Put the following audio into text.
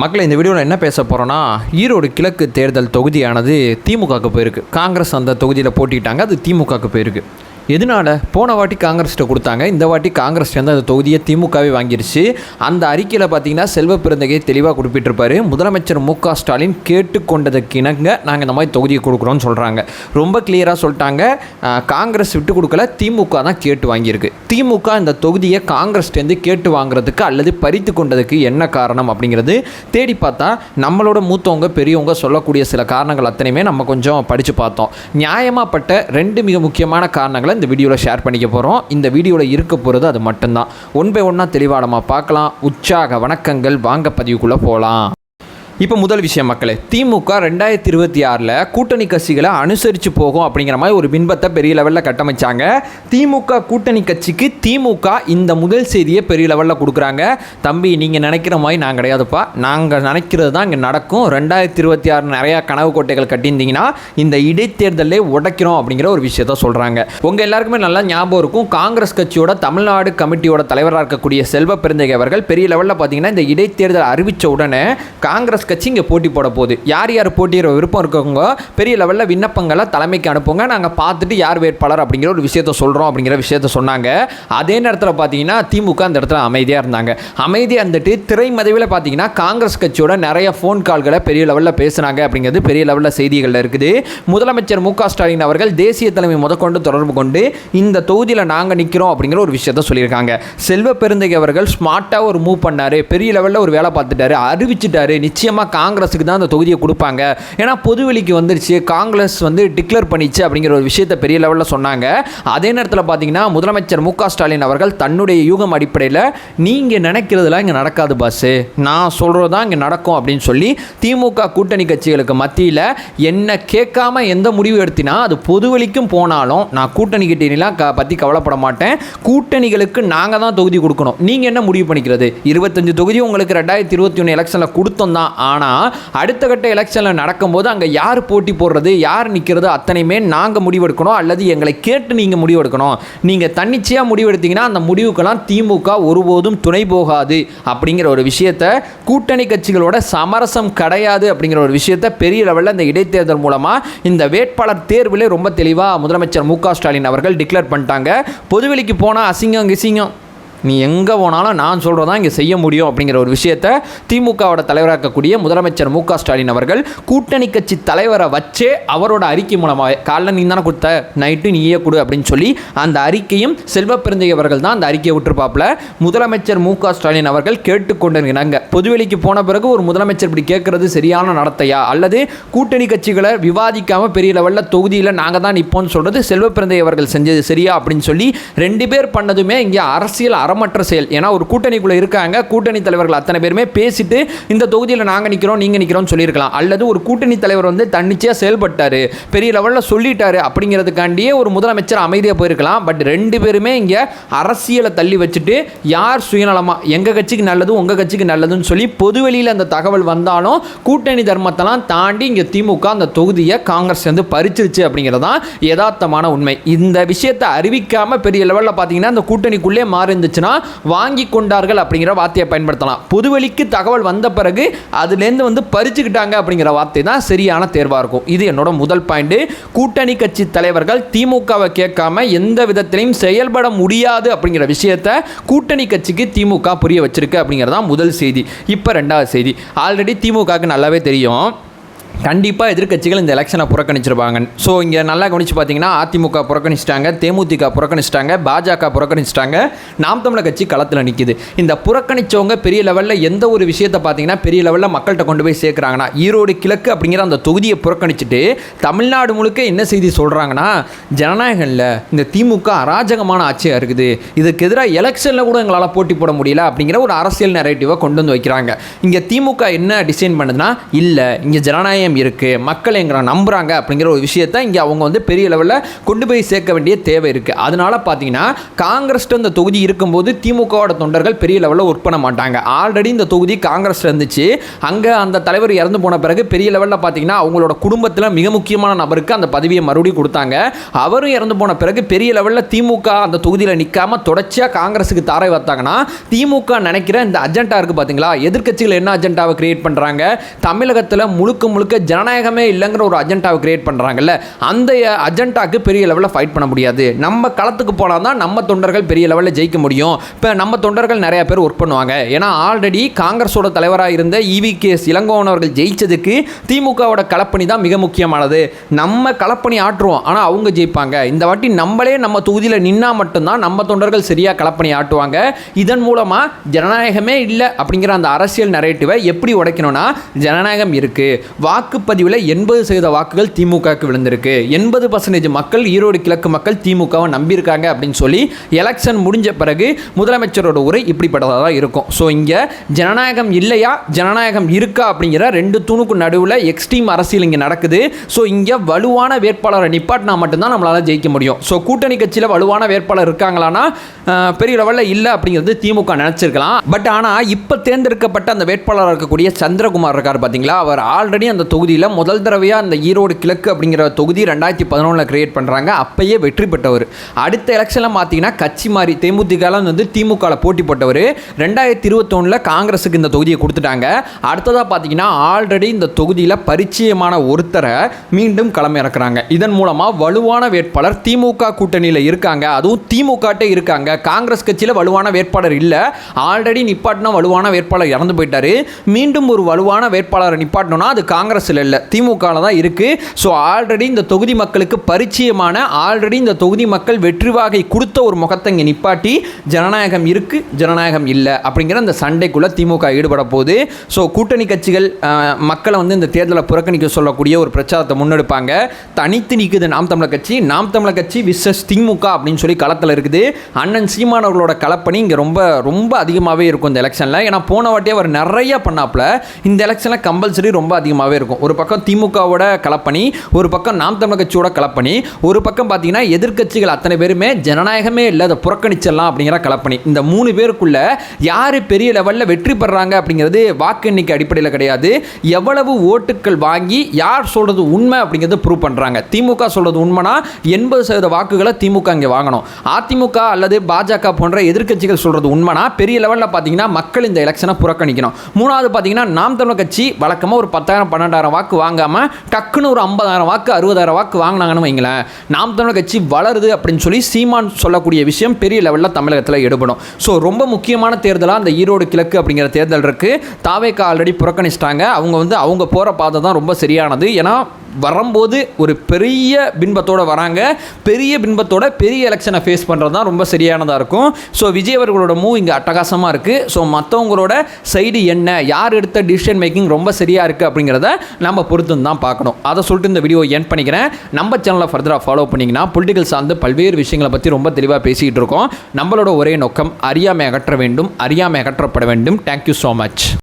மக்களை இந்த வீடியோவில் என்ன பேச போகிறோன்னா, ஈரோடு கிழக்கு தேர்தல் தொகுதியானது திமுகவுக்கு போயிருக்கு. காங்கிரஸ் அந்த தொகுதியில் போட்டிட்டாங்க, அது திமுகவுக்கு போயிருக்கு. எதனால்? போன வாட்டி காங்கிரஸ்கிட்ட கொடுத்தாங்க, இந்த வாட்டி காங்கிரஸ் வந்து அந்த தொகுதியை திமுகவே வாங்கிருச்சு. அந்த அறிக்கையில் பார்த்தீங்கன்னா செல்வ பெருந்தகை தெளிவாக குறிப்பிட்டிருப்பார். முதலமைச்சர் மு.க. ஸ்டாலின் கேட்டுக்கொண்டதுக்கு இணங்க நாங்கள் இந்த மாதிரி தொகுதியை கொடுக்குறோன்னு சொல்கிறாங்க. ரொம்ப கிளியராக சொல்லிட்டாங்க. காங்கிரஸ் விட்டு கொடுக்கல, திமுக தான் கேட்டு வாங்கியிருக்கு. திமுக இந்த தொகுதியை காங்கிரஸ்லேருந்து கேட்டு வாங்குறதுக்கு அல்லது பறித்து கொண்டதுக்கு என்ன காரணம் அப்படிங்கிறது தேடி பார்த்தா நம்மளோட மூத்தவங்க பெரியவங்க சொல்லக்கூடிய சில காரணங்கள் அத்தனையுமே நம்ம கொஞ்சம் படித்து பார்த்தோம். நியாயமாகப்பட்ட 2 மிக முக்கியமான காரணங்களை இந்த வீடியோவில் ஷேர் பண்ணிக்க போகிறோம். இந்த வீடியோவில் இருக்க போகிறது அது மட்டும்தான். ஒன் பை ஒன்னாக தெளிவாக நம்ம பார்க்கலாம். உற்சாக வணக்கங்கள். வாங்க பதிவுக்குள்ளே போகலாம். இப்போ முதல் விஷயம் மக்களே, திமுக 2026 கூட்டணி கட்சிகளை அனுசரித்து போகும் அப்படிங்கிற மாதிரி ஒரு பின்பத்தை பெரிய லெவலில் கட்டமைச்சாங்க. திமுக கூட்டணி கட்சிக்கு திமுக இந்த முதல் செய்தியை பெரிய லெவலில் கொடுக்குறாங்க. தம்பி, நீங்கள் நினைக்கிற மாதிரி நான் கிடையாதுப்பா, நாங்கள் நினைக்கிறது தான் இங்கே நடக்கும். 2026 நிறையா கனவு கோட்டைகள் கட்டியிருந்தீங்கன்னா இந்த இடைத்தேர்தலே உடைக்கிறோம் அப்படிங்கிற ஒரு விஷயத்த சொல்கிறாங்க. உங்கள் எல்லாருக்குமே நல்லா ஞாபகம் இருக்கும், காங்கிரஸ் கட்சியோட தமிழ்நாடு கமிட்டியோட தலைவராக இருக்கக்கூடிய செல்வ பெருந்தகை அவர்கள் பெரிய லெவலில் பார்த்தீங்கன்னா இந்த இடைத்தேர்தல் அறிவித்த உடனே காங்கிரஸ் கட்சி இங்கே போட்டி போட போகுது. யார் யார் போட்டியிட விருப்பம் இருக்கவங்க பெரிய லெவலில் விண்ணப்பங்களை தலைமைக்கு அனுப்புங்க, நாங்கள் பார்த்துட்டு யார் வேட்பாளர் அப்படிங்கிற ஒரு விஷயத்த சொல்கிறோம் அப்படிங்கிற விஷயத்த சொன்னாங்க. அதே நேரத்தில் பார்த்தீங்கன்னா திமுக அந்த இடத்துல அமைதியாக இருந்தாங்க. அமைதியாக இருந்துட்டு திரைமறைவில் பார்த்தீங்கன்னா காங்கிரஸ் கட்சியோட நிறைய ஃபோன் கால்களை பெரிய லெவலில் பேசுனாங்க அப்படிங்கிறது பெரிய லெவலில் செய்திகளில் இருக்குது. முதலமைச்சர் மு.க. ஸ்டாலின் அவர்கள் தேசிய தலைமை முதற்கொண்டு தொடர்பு கொண்டு இந்த தொகுதியில் நாங்கள் நிற்கிறோம் அப்படிங்கிற ஒரு விஷயத்த சொல்லியிருக்காங்க. செல்வ பெருந்தகை அவர்கள் ஸ்மார்ட்டாக ஒரு மூவ் பண்ணார், பெரிய லெவலில் ஒரு வேலை பார்த்துட்டாரு, அறிவிச்சிட்டாரு. நிச்சயமாக காங்கிரஸுக்கு தான் அந்த தொகுதியை கொடுப்பாங்க, ஏன்னா பொதுவெளிக்கு வந்துருச்சு, காங்கிரஸ் வந்து டிக்ளேர் பண்ணிச்சு அப்படிங்கிற ஒரு விஷயத்தை பெரிய லெவலில் சொன்னாங்க. அதே நேரத்தில் பார்த்தீங்கன்னா முதலமைச்சர் மு.க. ஸ்டாலின் அவர்கள் தன்னுடைய யூகம் அடிப்படையில் நீங்கள் நினைக்கிறதுலாம் இங்கே நடக்காது பாஸ், நான் சொல்கிறது தான் இங்கே நடக்கும் அப்படின்னு சொல்லி திமுக கூட்டணி கட்சிகளுக்கு மத்தியில் என்ன கேட்காம எந்த முடிவு எடுத்தினா அது பொதுவெளிக்கும் போனாலும் நான் கூட்டணி கிட்டலாம் பற்றி கவலைப்பட மாட்டேன், கூட்டணிகளுக்கு நாங்கள் தான் தொகுதி கொடுக்கணும், நீங்கள் என்ன முடிவு பண்ணிக்கிறது? 25 தொகுதி உங்களுக்கு 2021 எலெக்ஷனில் கொடுத்தோம் தான். ஆனால் அடுத்த கட்ட எலெக்ஷனில் நடக்கும்போது அங்கே யார் போட்டி போடுறது, யார் நிற்கிறது அத்தனையுமே நாங்கள் முடிவெடுக்கணும், அல்லது எங்களை கேட்டு நீங்கள் முடிவெடுக்கணும். நீங்கள் தன்னிச்சையாக முடிவெடுத்தீங்கன்னா அந்த முடிவுக்கெல்லாம் திமுக ஒருபோதும் துணை போகாது அப்படிங்கிற ஒரு விஷயத்தை, கூட்டணி கட்சிகளோட சமரசம் கிடையாது அப்படிங்கிற ஒரு விஷயத்தை பெரிய லெவலில் இந்த இடைத்தேர்தல் மூலமாக இந்த வேட்பாளர் தேர்விலே ரொம்ப தெளிவாக முதலமைச்சர் மு.க. ஸ்டாலின் அவர்கள் டிக்ளேர் பண்ணிட்டாங்க. பொதுவெளிக்கு போனால் அசிங்கம் கிசிங்கம், நீ எங்கே போனாலும் நான் சொல்கிறதா இங்கே செய்ய முடியும் அப்படிங்கிற ஒரு விஷயத்தை திமுகவோட தலைவராக இருக்கக்கூடிய முதலமைச்சர் மு.க. ஸ்டாலின் அவர்கள் கூட்டணி கட்சி தலைவரை வச்சே அவரோட அறிக்கை மூலமாக, காலைல நீ தானே கொடுத்த, நைட்டு நீயே கொடு அப்படின்னு சொல்லி அந்த அறிக்கையும் செல்வ பெருந்தகை அவர்கள் தான் அந்த அறிக்கையை விட்டுருப்பாப்புல. முதலமைச்சர் மு.க. ஸ்டாலின் அவர்கள் கேட்டுக்கொண்டிருக்கிறாங்க. பொதுவெளிக்கு போன பிறகு ஒரு முதலமைச்சர் இப்படி கேட்கறது சரியான நடத்தையா, அல்லது கூட்டணி கட்சிகளை விவாதிக்காமல் பெரிய லெவலில் தொகுதியில் நாங்கள் தான் நிற்போம்னு சொல்கிறது செல்வ பெருந்தகை அவர்கள் செஞ்சது சரியா அப்படின்னு சொல்லி 2 பேர் பண்ணதுமே இங்கே அரசியல் அறமற்ற செயல். ஏன்னா ஒரு கூட்டணிக்குள்ளே இருக்காங்க, கூட்டணி தலைவர்கள் அத்தனை பேருமே பேசிட்டு இந்த தொகுதியில் நாங்கள் நிற்கிறோம் நீங்கள் நிற்கிறோம்னு சொல்லியிருக்கலாம். அல்லது ஒரு கூட்டணி தலைவர் வந்து தன்னிச்சையாக செயல்பட்டார், பெரிய லெவலில் சொல்லிட்டாரு அப்படிங்கிறதுக்காண்டியே ஒரு முதலமைச்சர் அமைதியாக போயிருக்கலாம். பட் 2 பேருமே இங்கே அரசியலை தள்ளி வச்சுட்டு யார் சுயநலமாக எங்கள் கட்சிக்கு நல்லது உங்கள் கட்சிக்கு நல்லதுன்னு சொல்லி பொதுவெளியில் அந்த தகவல் வந்தாலும் கூட்டணி தர்மத்தெல்லாம் தாண்டி இங்கே திமுக அந்த தொகுதியை காங்கிரஸ் வந்து பறிச்சிருச்சு அப்படிங்கிறது தான் யதார்த்தமான உண்மை. இந்த விஷயத்தை அறிவிக்காமல் பெரிய லெவலில் பார்த்தீங்கன்னா அந்த கூட்டணிக்குள்ளே மாறி இருந்துச்சு வாங்கி கொண்டார்கள் அப்படிங்கிற வார்த்தையை பயன்படுத்தலாம். பொதுவெளிக்கு தகவல் வந்த பிறகு அதுலேருந்து வந்து பறிச்சுக்கிட்டாங்க அப்படிங்கிற வார்த்தை தான் சரியான தேர்வாக இருக்கும். இது என்னோட முதல் பாயிண்ட். கூட்டணி கட்சி தலைவர்கள் திமுகவை கேட்காம எந்த விதத்திலையும் செயல்பட முடியாது அப்படிங்கிற விஷயத்தை கூட்டணி கட்சிக்கு திமுக புரிய வச்சிருக்கு அப்படிங்கிறதான் முதல் செய்தி. இப்போ 2வது செய்தி, ஆல்ரெடி திமுகவுக்கு நல்லாவே தெரியும் கண்டிப்பாக எதிர்க்கட்சிகள் இந்த எலெக்ஷனை புறக்கணிச்சிருப்பாங்க. ஸோ இங்கே நல்லா கவனித்து பார்த்தீங்கன்னா அதிமுக புறக்கணிச்சிட்டாங்க, தேமுதிக புறக்கணிச்சிட்டாங்க, பாஜக புறக்கணிச்சிட்டாங்க, நாம் தமிழர் கட்சி களத்தில் நிற்கிது. இந்த புறக்கணித்தவங்க பெரிய லெவலில் எந்த ஒரு விஷயத்தை பார்த்தீங்கன்னா பெரிய லெவலில் மக்கள்கிட்ட கொண்டு போய் சேர்க்குறாங்கன்னா, ஈரோடு கிழக்கு அப்படிங்கிற அந்த தொகுதியை புறக்கணிச்சிட்டு தமிழ்நாடு முழுக்க என்ன செய்தி சொல்கிறாங்கன்னா, ஜனநாயகம் இல்லை, இந்த திமுக அராஜகமான ஆட்சியாக இருக்குது, இதுக்கு எதிராக எலெக்ஷனில் கூட எங்களால் போட்டி போட முடியல அப்படிங்கிற ஒரு அரசியல் நரேட்டிவை கொண்டு வந்து வைக்கிறாங்க. இங்கே திமுக என்ன டிசைன் பண்ணுதுன்னா, இல்லை இங்கே ஜனநாயகம் ஜனநாயகம் இருக்குது, மக்கள் எங்களை நம்புகிறாங்க அப்படிங்கிற ஒரு விஷயத்தை இங்கே அவங்க வந்து பெரிய லெவலில் கொண்டு போய் சேர்க்க வேண்டிய தேவை இருக்குது. அதனால் பார்த்தீங்கன்னா காங்கிரஸ்ட்டு இந்த தொகுதி இருக்கும்போது திமுகவோட தொண்டர்கள் பெரிய லெவலில் ஒர்க் பண்ண மாட்டாங்க. ஆல்ரெடி இந்த தொகுதி காங்கிரஸ் இருந்துச்சு. அங்கே அந்த தலைவர் இறந்து போன பிறகு பெரிய லெவலில் பார்த்தீங்கன்னா அவங்களோட குடும்பத்தில் மிக முக்கியமான நபருக்கு அந்த பதவியை மறுபடியும் கொடுத்தாங்க. அவரும் இறந்து போன பிறகு பெரிய லெவலில் திமுக அந்த தொகுதியில் நிற்காம தொடர்ச்சியாக காங்கிரஸுக்கு தாரை வைத்தாங்கன்னா திமுக நினைக்கிற இந்த அஜெண்டா இருக்குது பார்த்தீங்களா, எதிர்க்கட்சிகள் என்ன அஜெண்டாவை கிரியேட் பண்ணுறாங்க, தமிழகத்தில் முழுக்க ஜனநாயகமே இல்லைங்கிற ஒரு அஜெண்டாவை கிரியேட் பண்ணுறாங்கல்ல, அந்த அஜெண்டாக்கு பெரிய லெவலில் ஃபைட் பண்ண முடியாது. நம்ம களத்துக்கு போனால் தான் நம்ம தொண்டர்கள் பெரிய லெவலில் ஜெயிக்க முடியும். இப்போ நம்ம தொண்டர்கள் நிறைய பேர் ஒர்க் பண்ணுவாங்க. ஏன்னா ஆல்ரெடி காங்கிரஸோட தலைவராக இருந்த EVKS இளங்கோவன் அவர்கள் ஜெயிச்சதுக்கு திமுகவோட களப்பணி தான் மிக முக்கியமானது. நம்ம களப்பணி ஆற்றுவோம், ஆனால் அவங்க ஜெயிப்பாங்க. இந்த வாட்டி நம்மளே நம்ம தொகுதியில் நின்னா மட்டும்தான் நம்ம தொண்டர்கள் சரியாக களப்பணி ஆட்டுவாங்க. இதன் மூலமாக ஜனநாயகமே இல்லை அப்படிங்கிற அந்த அரசியல் நரேட்டிவை எப்படி உடைக்கணும்னா, ஜனநாயகம் இருக்குது, வாக்குப்பதிவில் 80% வாக்குகள் திமுகவுக்கு விழுந்திருக்கு, 80% மக்கள் ஈரோடு கிழக்கு மக்கள் திமுகவை நம்பியிருக்காங்க அப்படின்னு சொல்லி எலெக்ஷன் முடிஞ்ச பிறகு முதலமைச்சரோட உரை இப்படிப்பட்டதாக தான் இருக்கும். ஸோ இங்கே ஜனநாயகம் இல்லையா ஜனநாயகம் இருக்கா அப்படிங்கிற ரெண்டு தூணுக்கு நடுவில் எக்ஸ்ட்ரீம் அரசியல் இங்கே நடக்குது. ஸோ இங்கே வலுவான வேட்பாளரை நிப்பாட்டினா மட்டும்தான் நம்மளால் ஜெயிக்க முடியும். ஸோ கூட்டணி கட்சியில் வலுவான வேட்பாளர் இருக்காங்களான்னா பெரிய லெவலில் இல்லை அப்படிங்கிறது திமுக நினச்சிருக்கலாம். பட் ஆனால் இப்போ தேர்ந்தெடுக்கப்பட்ட அந்த வேட்பாளராக இருக்கக்கூடிய சந்திரகுமார் இருக்கார் பார்த்தீங்களா, அவர் ஆல்ரெடி அந்த தொகுதியில் முதல் தடவையாக அந்த ஈரோடு கிழக்கு அப்படிங்கிற தொகுதி 2011 கிரியேட் பண்ணுறாங்க. அப்பயே வெற்றி பெற்றவர். அடுத்த எலெக்ஷனில் பார்த்தீங்கன்னா கட்சி மாறி தேமுதிகலாம் வந்து திமுகவில் போட்டி போட்டவர். 2021 காங்கிரஸுக்கு இந்த தொகுதியை கொடுத்துட்டாங்க. அடுத்ததாக பார்த்தீங்கன்னா ஆல்ரெடி இந்த தொகுதியில் பரிச்சயமான ஒருத்தரை மீண்டும் களம் இறக்குறாங்க. இதன் மூலமாக வலுவான வேட்பாளர் திமுக கூட்டணியில் இருக்காங்க, அதுவும் திமுகட்டே இருக்காங்க. காங்கிரஸ் கட்சியில் வலுவான வேட்பாளர் இல்லை. ஆல்ரெடி நிப்பாட்டினா வலுவான வேட்பாளர் இறந்து போயிட்டாரு. மீண்டும் ஒரு வலுவான வேட்பாளரை நிப்பாட்டணும்னா அது காங்கிரஸில் இல்லை, திமுகவில் தான் இருக்குது. ஸோ ஆல்ரெடி இந்த தொகுதி மக்களுக்கு பரிச்சயமான, ஆல்ரெடி இந்த தொகுதி மக்கள் வெற்றி வாகை கொடுத்த ஒரு முகத்தை இங்கே நிப்பாட்டி ஜனநாயகம் இருக்குது ஜனநாயகம் இல்லை அப்படிங்கிற அந்த சண்டைக்குள்ளே திமுக ஈடுபட போகுது. ஸோ கூட்டணி கட்சிகள் மக்களை வந்து இந்த தேர்தலை புறக்கணிக்க சொல்லக்கூடிய ஒரு பிரச்சாரத்தை முன்னெடுப்பாங்க. தனித்து நிற்குது நாம் தமிழர் கட்சி, நாம் தமிழர் கட்சி விசஸ் திமுக அப்படின்னு சொல்லி களத்தில் இருக்குது. அண்ணன் சீமான் அவர்களோட களப்பணி இங்கே ரொம்ப ரொம்ப அதிகமாகவே இருக்கும் இந்த எலெக்ஷனில். ஏன்னா போன வாட்டியே அவர் நிறைய பண்ணாப்புல, இந்த எலெக்ஷனில் கம்பல்சரி ரொம்ப அதிகமாகவே இருக்கும். ஒரு பக்கம் திமுகவோட களப்பணி, ஒரு பக்கம் நாம் தமிழர் கட்சியோட களப்பணி, ஒரு பக்கம் பார்த்தீங்கன்னா எதிர்க்கட்சிகள் அத்தனை பேருமே ஜனநாயகமே இல்லை அதை புறக்கணிச்சிடலாம் அப்படிங்கிற களப்பணி. இந்த 3 பேருக்குள்ள யார் பெரிய லெவலில் வெற்றி பெறாங்க அப்படிங்கிறது வாக்கு எண்ணிக்கை அடிப்படையில் கிடையாது, எவ்வளவு ஓட்டுக்கள் வாங்கி யார் சொல்கிறது உண்மை அப்படிங்கிறது ப்ரூவ் பண்ணுறாங்க. திமுக சொல்கிறது உண்மைனா 80% வாக்குகளை திமுக இங்கே வாங்கணும். அதிமுக அல்லது பாஜக போன்ற எதிர்க்கட்சிகள் சொல்கிறது உண்மைனா பெரிய லெவலில் பார்த்தீங்கன்னா மக்கள் இந்த எலெக்ஷனை புறக்கணிக்கணும். மூணாவது பார்த்தீங்கன்னா நாம் தமிழர் கட்சி வழக்கமாக ஒரு 10,000 12,000 வாக்கு வாங்காமல் டக்குன்னு ஒரு 50,000 வாக்கு 60,000 வாக்கு வாங்கினாங்கன்னு வைங்களேன், நாம் தமிழர் கட்சி வளருது அப்படின்னு சொல்லி சீமான் சொல்லக்கூடிய விஷயம் பெரிய லெவலில் தமிழகத்தில் எடுபடும். ஸோ ரொம்ப முக்கியமான தேர்தலாக அந்த ஈரோடு கிழக்கு அப்படிங்கிற தேர்தல் இருக்குது. தாவேக்கா ஆல்ரெடி புறக்கணிச்சிட்டாங்க. அவங்க வந்து அவங்க போகிற பாதை தான் ரொம்ப சரியானது. ஏன்னா வரும்போது ஒரு பெரிய பின்பத்தோடு வராங்க, பெரிய பின்பத்தோட பெரிய எலெக்ஷனை ஃபேஸ் பண்ணுறது தான் ரொம்ப சரியானதாக இருக்கும். ஸோ விஜய் அவர்களோட மூவ் இங்கே அட்டகாசமாக இருக்குது. ஸோ மற்றவங்களோட சைடு என்ன, யார் எடுத்த டிசிஷன் மேக்கிங் ரொம்ப சரியாக இருக்குது அப்படிங்கிறத நம்ம பொறுத்து தான் பார்க்கணும். அதை சொல்லிட்டு இந்த வீடியோ என் பண்ணிக்கிறேன். நம்ம சேனலை ஃபர்தராக ஃபாலோ பண்ணிங்கன்னா பொலிட்டிக்கல் சார்ந்து பல்வேறு விஷயங்களை பற்றி ரொம்ப தெளிவாக பேசிகிட்டு இருக்கோம். நம்மளோட ஒரே நோக்கம் அறியாமை அகற்ற வேண்டும், அறியாமை அகற்றப்பட வேண்டும். Thank you so much.